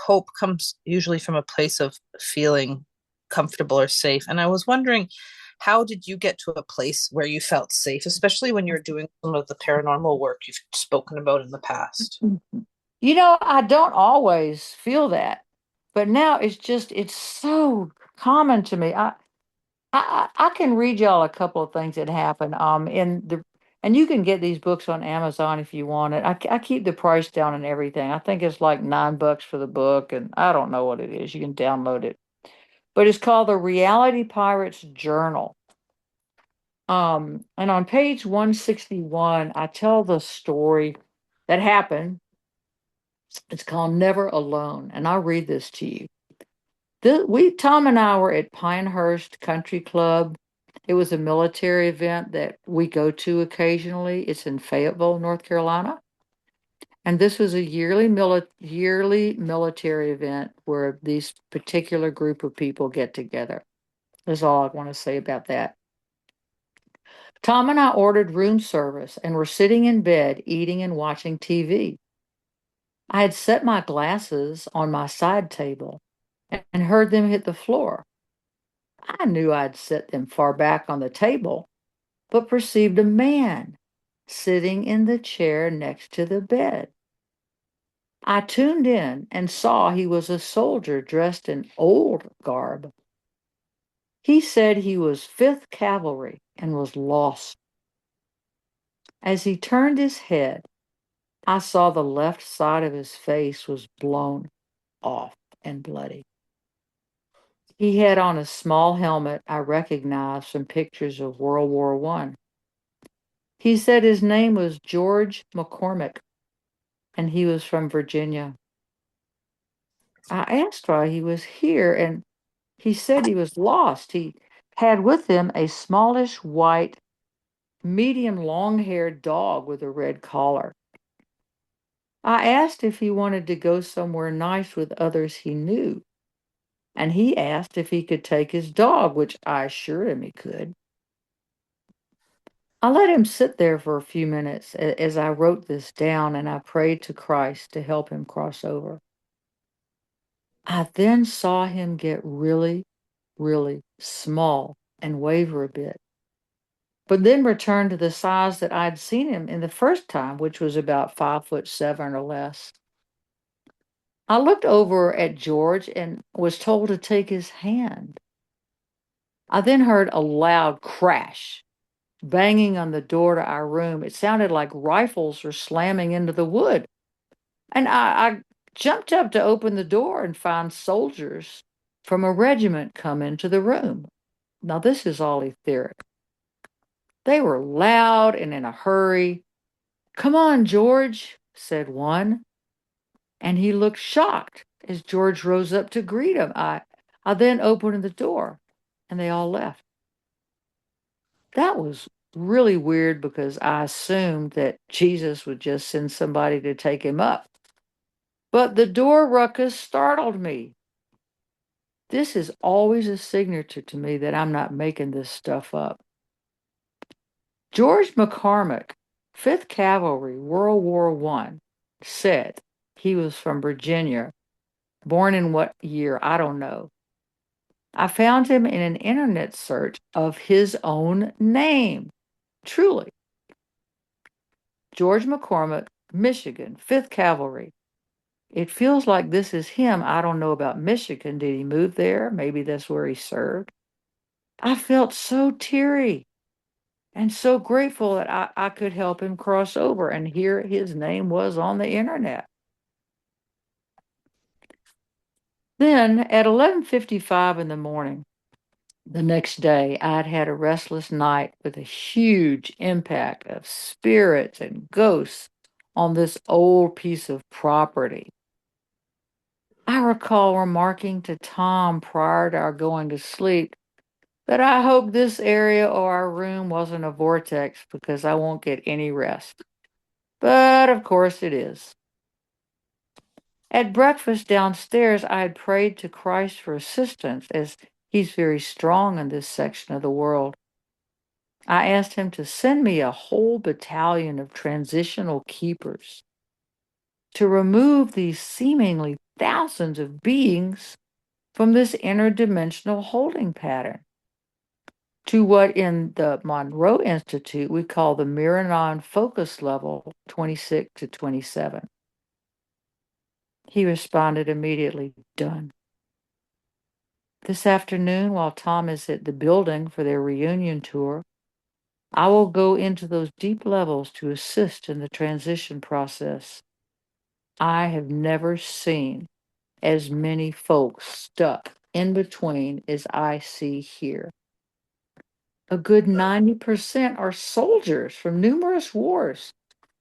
hope comes usually from a place of feeling comfortable or safe. And I was wondering, how did you get to a place where you felt safe, especially when you're doing some of the paranormal work you've spoken about in the past? I don't always feel that, but now it's so common to me. I can read y'all a couple of things that happen. And you can get these books on Amazon if you want it. I keep the price down and everything. I think it's like $9 for the book, and I don't know what it is. You can download it, but it's called the Reality Pirates Journal. And on page 161, I tell the story that happened. It's called Never Alone, and I'll read this to you. Tom and I were at Pinehurst Country Club. It was a military event that we go to occasionally. It's in Fayetteville, North Carolina. And this was a yearly military event where these particular group of people get together. That's all I want to say about that. Tom and I ordered room service and were sitting in bed eating and watching TV. I had set my glasses on my side table and heard them hit the floor. I knew I'd set them far back on the table, but perceived a man sitting in the chair next to the bed. I tuned in and saw he was a soldier dressed in old garb. He said he was 5th Cavalry and was lost. As he turned his head, I saw the left side of his face was blown off and bloody. He had on a small helmet I recognized from pictures of World War I. He said his name was George McCormick and he was from Virginia. I asked why he was here and he said he was lost. He had with him a smallish white, medium long haired dog with a red collar. I asked if he wanted to go somewhere nice with others he knew, and he asked if he could take his dog, which I assured him he could. I let him sit there for a few minutes as I wrote this down and I prayed to Christ to help him cross over. I then saw him get really, really small and waver a bit, but then return to the size that I'd seen him in the first time, which was about 5'7" or less. I looked over at George and was told to take his hand. I then heard a loud crash, banging on the door to our room. It sounded like rifles were slamming into the wood. And I jumped up to open the door and find soldiers from a regiment come into the room. Now, this is all etheric. They were loud and in a hurry. "Come on, George," said one. And he looked shocked as George rose up to greet him. I then opened the door and they all left. That was really weird because I assumed that Jesus would just send somebody to take him up. But the door ruckus startled me. This is always a signature to me that I'm not making this stuff up. George McCormick, 5th Cavalry, World War I, said he was from Virginia, born in what year, I don't know. I found him in an internet search of his own name. Truly, George McCormick, Michigan, 5th Cavalry. It feels like this is him. I don't know about Michigan. Did he move there? Maybe that's where he served. I felt so teary and so grateful that I could help him cross over. And here his name was on the internet. Then at 11:55 in the morning, the next day, I'd had a restless night with a huge impact of spirits and ghosts on this old piece of property. I recall remarking to Tom prior to our going to sleep that I hope this area or our room wasn't a vortex because I won't get any rest. But of course it is. At breakfast downstairs, I had prayed to Christ for assistance as he's very strong in this section of the world. I asked him to send me a whole battalion of transitional keepers. to remove these seemingly thousands of beings from this interdimensional holding pattern to what in the Monroe Institute we call the Miranon focus level 26 to 27. He responded immediately, done. This afternoon, while Tom is at the building for their reunion tour, I will go into those deep levels to assist in the transition process. I have never seen as many folks stuck in between as I see here. A good 90% are soldiers from numerous wars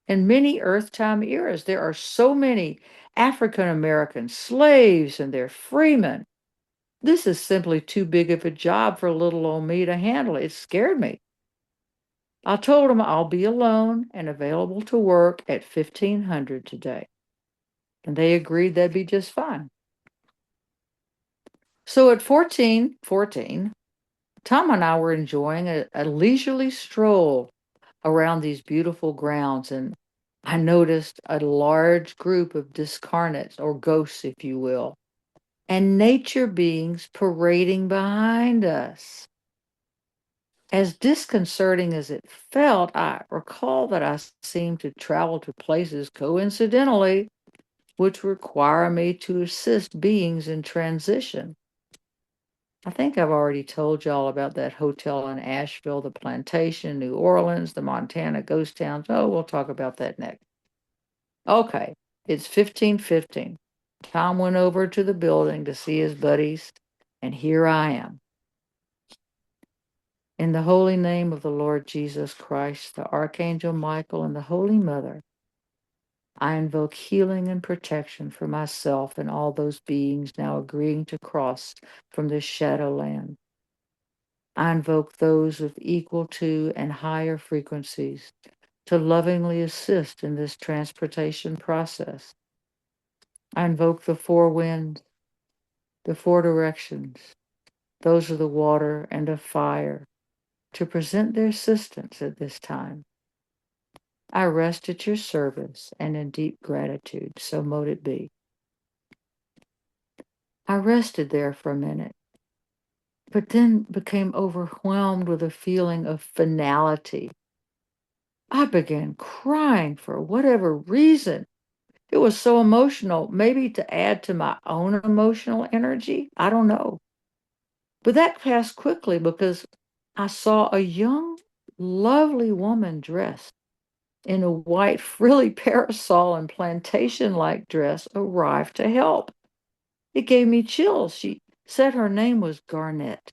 and many Earth time eras. There are so many African American slaves and their freemen. This is simply too big of a job for little old me to handle. It scared me. I told them I'll be alone and available to work at 1500 today. And they agreed that'd be just fine. So at 14:14, Tom and I were enjoying a leisurely stroll around these beautiful grounds, and I noticed a large group of discarnates, or ghosts, if you will, and nature beings parading behind us. As disconcerting as it felt, I recall that I seemed to travel to places coincidentally, which require me to assist beings in transition. I think I've already told y'all about that hotel in Asheville, the Plantation, New Orleans, the Montana ghost towns. Oh, we'll talk about that next. Okay, it's 15:15. Tom went over to the building to see his buddies, and here I am. In the holy name of the Lord Jesus Christ, the Archangel Michael, and the Holy Mother, I invoke healing and protection for myself and all those beings now agreeing to cross from this shadowland. I invoke those with equal to and higher frequencies to lovingly assist in this transportation process. I invoke the four winds, the four directions, those of the water and of fire, to present their assistance at this time. I rest at your service and in deep gratitude, so mote it be. I rested there for a minute, but then became overwhelmed with a feeling of finality. I began crying for whatever reason. It was so emotional, maybe to add to my own emotional energy. I don't know. But that passed quickly because I saw a young, lovely woman dressed in a white frilly parasol and plantation-like dress arrive to help. It gave me chills. She said her name was Garnett,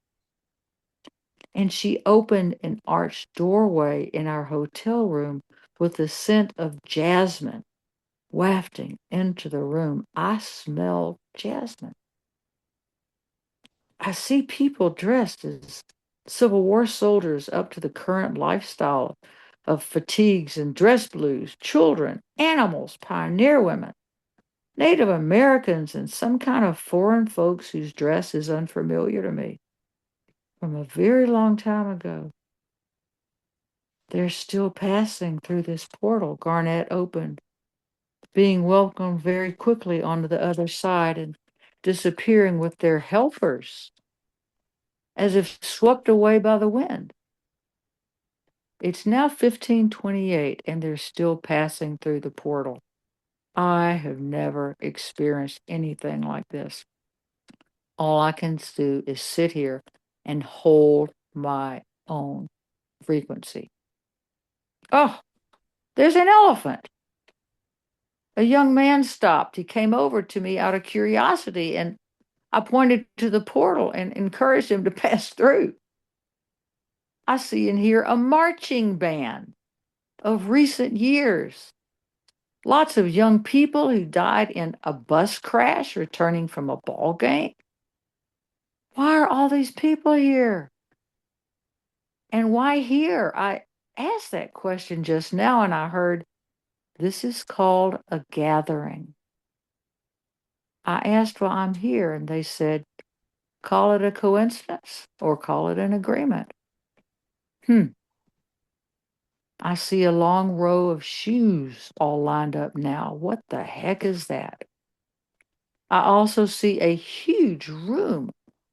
and she opened an arched doorway in our hotel room with the scent of jasmine wafting into the room. I smelled jasmine. I see people dressed as Civil War soldiers up to the current lifestyle of fatigues and dress blues, children, animals, pioneer women, Native Americans, and some kind of foreign folks whose dress is unfamiliar to me from a very long time ago. They're still passing through this portal Garnett opened, being welcomed very quickly onto the other side and disappearing with their helpers as if swept away by the wind. It's now 1528 and they're still passing through the portal. I have never experienced anything like this. All I can do is sit here and hold my own frequency. Oh, there's an elephant. A young man stopped. He came over to me out of curiosity, and I pointed to the portal and encouraged him to pass through. I see and hear a marching band of recent years. Lots of young people who died in a bus crash returning from a ball game. Why are all these people here? And why here? I asked that question just now and I heard this is called a gathering. I asked why I'm here and they said, call it a coincidence or call it an agreement. Hmm. I see a long row of shoes all lined up now. What the heck is that? I also see a huge room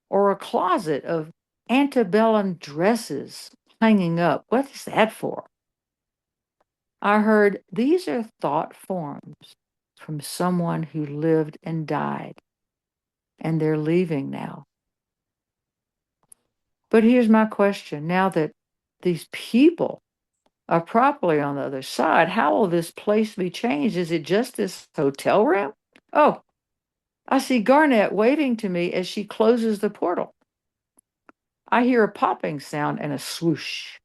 or a closet of antebellum dresses hanging up. What is that for? I heard these are thought forms from someone who lived and died, and they're leaving now. But here's my question now that these people are properly on the other side, how will this place be changed? Is it just this hotel room? Oh, I see Garnett waving to me as she closes the portal. I hear a popping sound and a swoosh.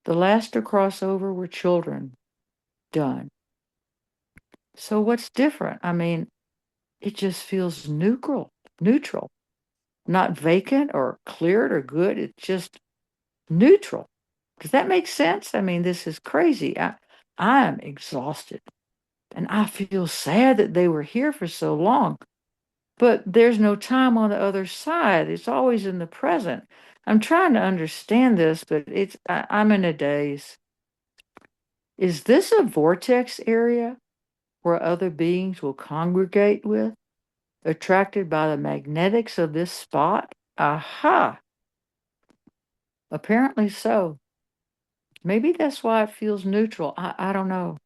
The last to cross over were children. Done. So what's different? I mean, it just feels neutral, not vacant or cleared or good. It's just neutral. Does that make sense? I mean, this is crazy. I'm exhausted and I feel sad that they were here for so long, but there's no time on the other side. It's always in the present. I'm trying to understand this, but I'm in a daze. Is this a vortex area where other beings will congregate with, attracted by the magnetics of this spot? Aha! Apparently so. Maybe that's why it feels neutral. I don't know.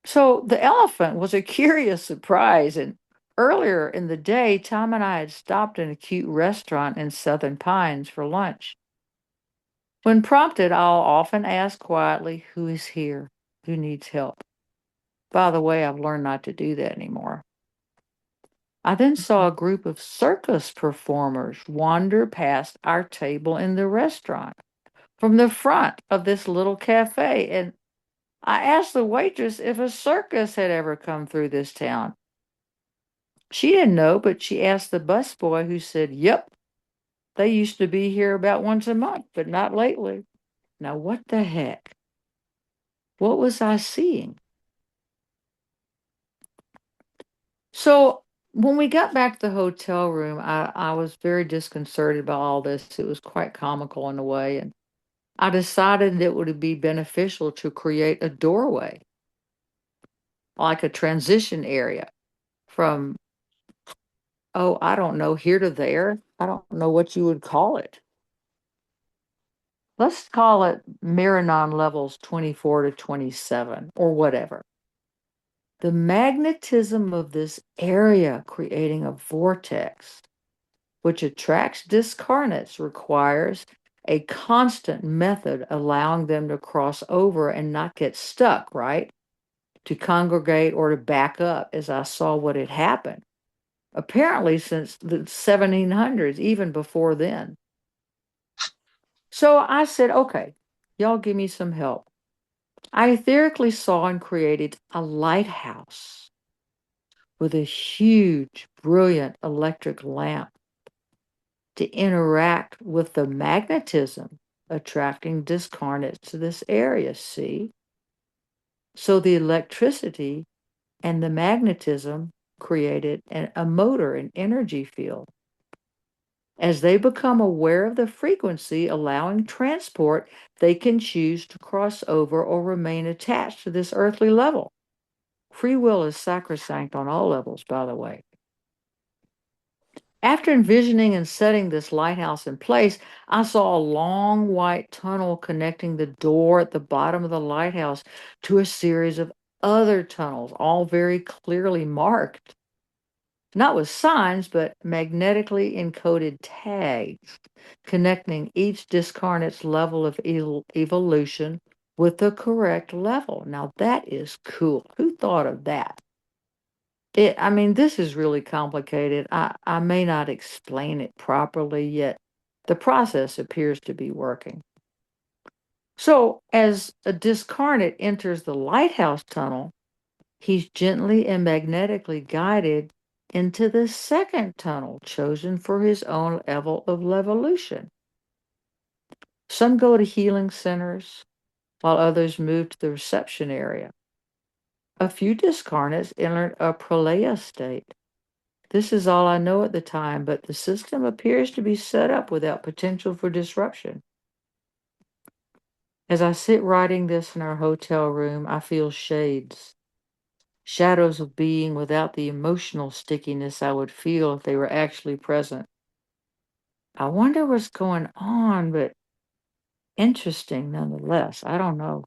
So the elephant was a curious surprise. And earlier in the day, Tom and I had stopped in a cute restaurant in Southern Pines for lunch. When prompted, I'll often ask quietly, who is here? Who needs help? By the way, I've learned not to do that anymore. I then saw a group of circus performers wander past our table in the restaurant from the front of this little cafe. And I asked the waitress if a circus had ever come through this town. She didn't know, but she asked the busboy, who said, yep, they used to be here about once a month, but not lately. Now, what the heck? What was I seeing? So, when we got back to the hotel room, I was very disconcerted by all this. It was quite comical in a way. And I decided that it would be beneficial to create a doorway, like a transition area from, oh, I don't know, here to there. I don't know what you would call it. Let's call it Miranon levels 24 to 27 or whatever. The magnetism of this area creating a vortex which attracts discarnates requires a constant method allowing them to cross over and not get stuck, right? To congregate or to back up, as I saw what had happened. Apparently, since the 1700s, even before then. So I said, okay, y'all give me some help. I etherically saw and created a lighthouse with a huge, brilliant electric lamp to interact with the magnetism attracting discarnates to this area. See? So the electricity and the magnetism created a motor, an energy field. As they become aware of the frequency allowing transport, they can choose to cross over or remain attached to this earthly level. Free will is sacrosanct on all levels, by the way. After envisioning and setting this lighthouse in place, I saw a long white tunnel connecting the door at the bottom of the lighthouse to a series of other tunnels, all very clearly marked. Not with signs, but magnetically encoded tags, connecting each discarnate's level of evolution with the correct level. Now that is cool. Who thought of that? I mean, this is really complicated. I may not explain it properly yet. The process appears to be working. So, as a discarnate enters the lighthouse tunnel, he's gently and magnetically guided into the second tunnel chosen for his own level of evolution. Some go to healing centers, while others move to the reception area. A few discarnates enter a pralaya state. This is all I know at the time, but the system appears to be set up without potential for disruption. As I sit writing this in our hotel room, I feel shades, shadows of being without the emotional stickiness I would feel if they were actually present. I wonder what's going on, but interesting nonetheless. I don't know.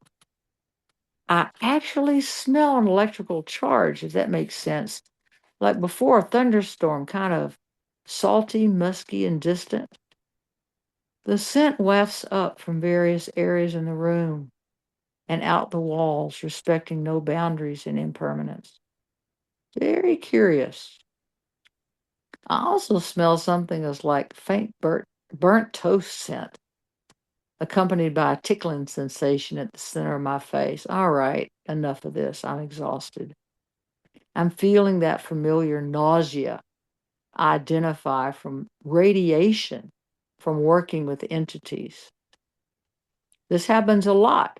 I actually smell an electrical charge, if that makes sense. Like before a thunderstorm, kind of salty, musky, and distant. The scent wafts up from various areas in the room and out the walls, respecting no boundaries and impermanence. Very curious. I also smell something that's like faint burnt toast scent, accompanied by a tickling sensation at the center of my face. All right, enough of this. I'm exhausted. I'm feeling that familiar nausea I identify from radiation from working with entities. This happens a lot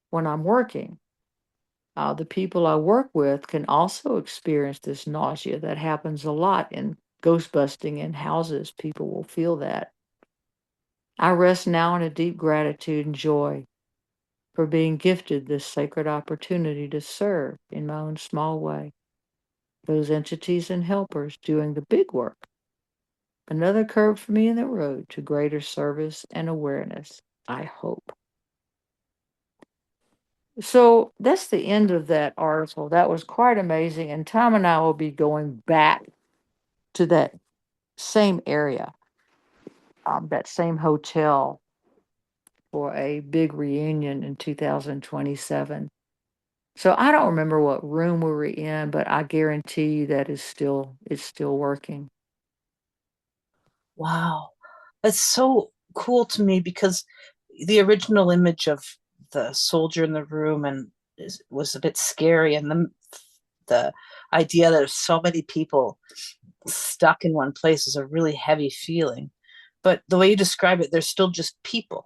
when I'm working. The people I work with can also experience this nausea. That happens a lot in ghost busting in houses. People will feel that. I rest now in a deep gratitude and joy for being gifted this sacred opportunity to serve in my own small way those entities and helpers doing the big work. Another curve for me in the road to greater service and awareness, I hope. So that's the end of that article. That was quite amazing. And Tom and I will be going back to that same area, that same hotel for a big reunion in 2027. So I don't remember what room we were in, but I guarantee you that it's still working. Wow. That's so cool to me because the original image of the soldier in the room was a bit scary, and the idea that there's so many people stuck in one place is a really heavy feeling. But the way you describe it, they're still just people.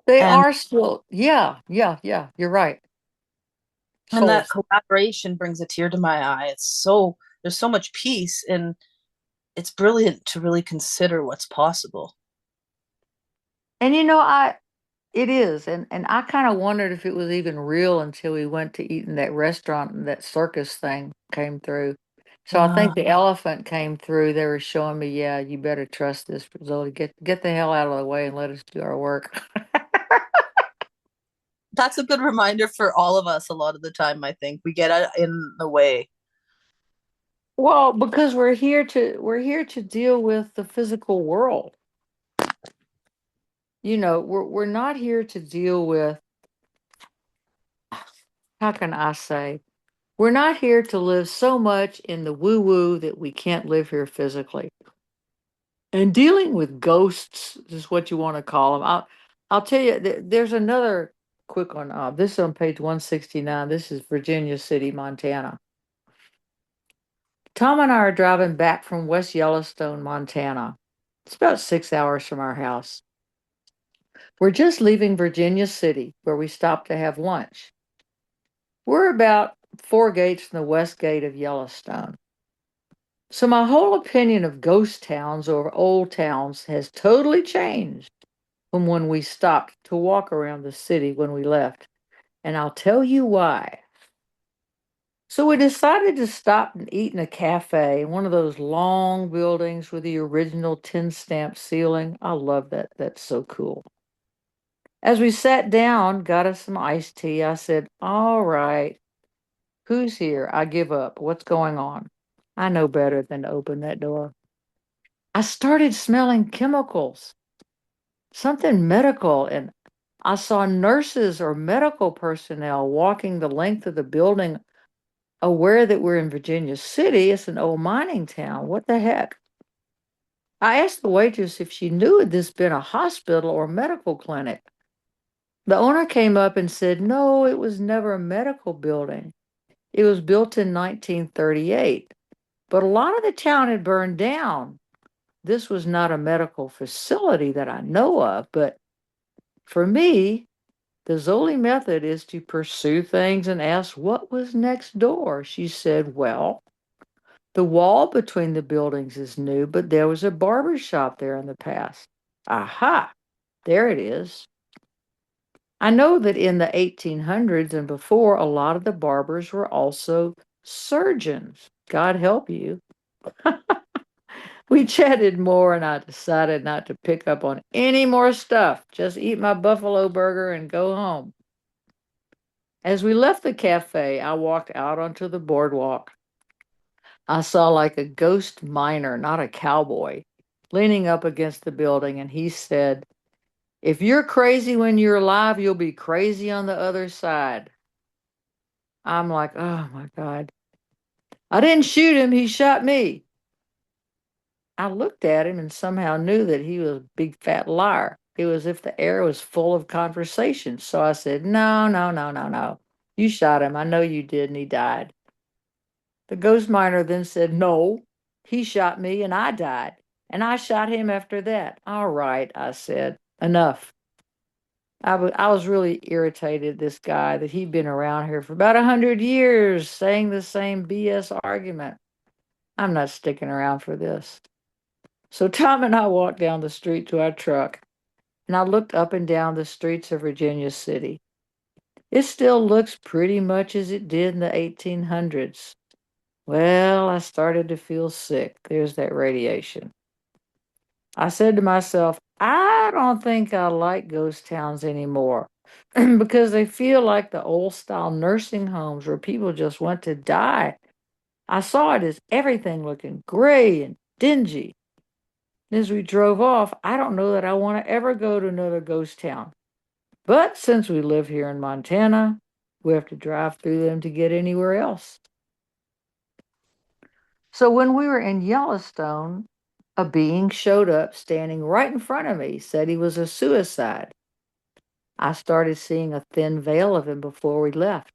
They And are still, yeah, yeah, yeah, you're right. and that Souls. collaboration brings a tear to my eye. It's so there's so much peace, and it's brilliant to really consider what's possible. And it is. And I kind of wondered if it was even real until we went to eat in that restaurant and that circus thing came through. So I think Uh, the elephant came through. They were showing me, yeah, you better trust this, Zoe. Get the hell out of the way and let us do our work. that's a good reminder for all of us. A lot of the time, I think we get in the way. Well, because we're here to deal with the physical world. We're not here to deal with, how can I say, we're not here to live so much in the woo woo that we can't live here physically. And dealing with ghosts is what you want to call them. I'll tell you, there's another quick one. This is on page 169. This is Virginia City, Montana. Tom and I are driving back from West Yellowstone, Montana. It's about 6 hours from our house. We're just leaving Virginia City, where we stopped to have lunch. We're about 4 gates from the west gate of Yellowstone. So my whole opinion of ghost towns or old towns has totally changed from when we stopped to walk around the city when we left. And I'll tell you why. So we decided to stop and eat in a cafe, one of those long buildings with the original tin stamp ceiling. I love that. That's so cool. As we sat down, got us some iced tea, I said, "All right, who's here? I give up. What's going on?" I know better than to open that door. I started smelling chemicals, something medical, and I saw nurses or medical personnel walking the length of the building, aware that we're in Virginia City. It's an old mining town. What the heck? I asked the waitress if she knew had this been a hospital or medical clinic. The owner came up and said, no, it was never a medical building. It was built in 1938, but a lot of the town had burned down. This was not a medical facility that I know of, but for me, the Zoli method is to pursue things and ask what was next door. She said, well, the wall between the buildings is new, but there was a barber shop there in the past. Aha, there it is. I know that in the 1800s and before, a lot of the barbers were also surgeons. God help you. We chatted more, and I decided not to pick up on any more stuff. Just eat my buffalo burger and go home. As we left the cafe, I walked out onto the boardwalk. I saw like a ghost miner, not a cowboy, leaning up against the building, and he said, "If you're crazy when you're alive, you'll be crazy on the other side." I'm like, oh my God. I didn't shoot him, he shot me. I looked at him and somehow knew that he was a big fat liar. It was as if the air was full of conversation. So I said, "No, no, no, no, no. You shot him. I know you did, and he died." The ghost miner then said, "No, he shot me and I died. And I shot him after that." "All right," I said. "Enough." I was really irritated, this guy, that he'd been around here for about 100 years saying the same BS argument. I'm not sticking around for this. So Tom and I walked down the street to our truck, and I looked up and down the streets of Virginia City. It still looks pretty much as it did in the 1800s. Well, I started to feel sick. There's that radiation. I said to myself, I don't think I like ghost towns anymore because they feel like the old style nursing homes where people just want to die. I saw it as everything looking gray and dingy. As we drove off, I don't know that I want to ever go to another ghost town. But since we live here in Montana, we have to drive through them to get anywhere else. So when we were in Yellowstone, a being showed up standing right in front of me, said he was a suicide. I started seeing a thin veil of him before we left.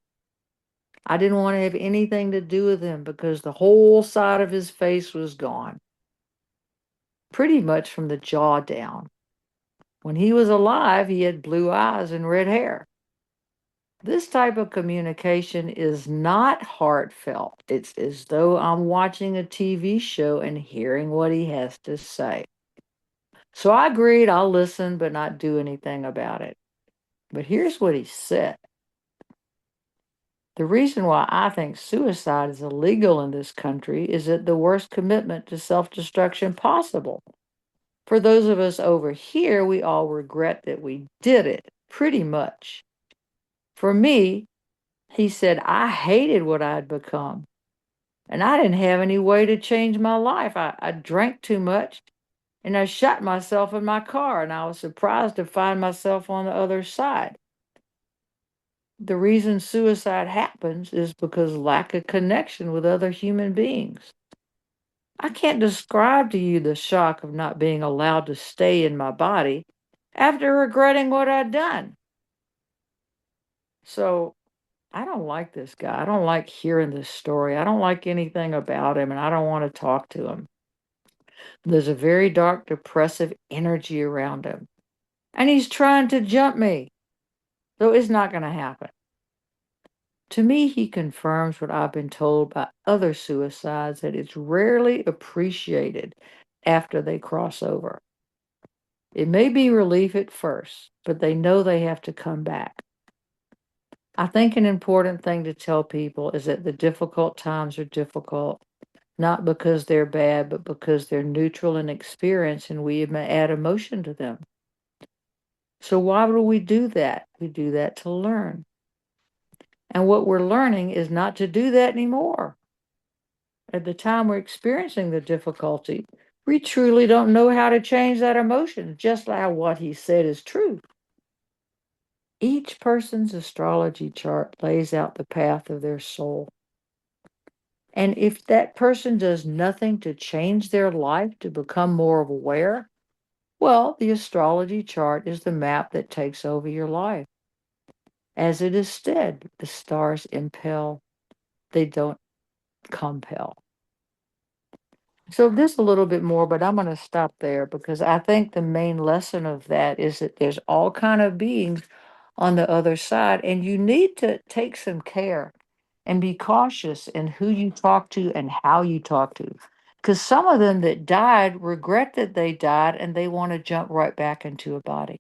I didn't want to have anything to do with him because the whole side of his face was gone, pretty much from the jaw down. When he was alive, he had blue eyes and red hair. This type of communication is not heartfelt. It's as though I'm watching a TV show and hearing what he has to say. So I agreed I'll listen but not do anything about it. But here's what he said. The reason why I think suicide is illegal in this country is that the worst commitment to self destruction possible. For those of us over here, we all regret that we did it, pretty much. For me, he said, I hated what I'd become, and I didn't have any way to change my life. I drank too much, and I shot myself in my car, and I was surprised to find myself on the other side. The reason suicide happens is because lack of connection with other human beings. I can't describe to you the shock of not being allowed to stay in my body after regretting what I'd done. So I don't like this guy. I don't like hearing this story. I don't like anything about him, and I don't want to talk to him. There's a very dark, depressive energy around him, and he's trying to jump me. So it's not going to happen. To me, he confirms what I've been told by other suicides, that it's rarely appreciated after they cross over. It may be relief at first, but they know they have to come back. I think an important thing to tell people is that the difficult times are difficult, not because they're bad, but because they're neutral in experience and we add emotion to them. So why would we do that? We do that to learn. And what we're learning is not to do that anymore. At the time we're experiencing the difficulty, we truly don't know how to change that emotion, just like what he said is true. Each person's astrology chart lays out the path of their soul. And if that person does nothing to change their life to become more aware, well, the astrology chart is the map that takes over your life. As it is said, the stars impel, they don't compel. So this a little bit more, but I'm going to stop there because I think the main lesson of that is that there's all kind of beings on the other side, and you need to take some care and be cautious in who you talk to and how you talk to. Because some of them that died regret that they died and they want to jump right back into a body.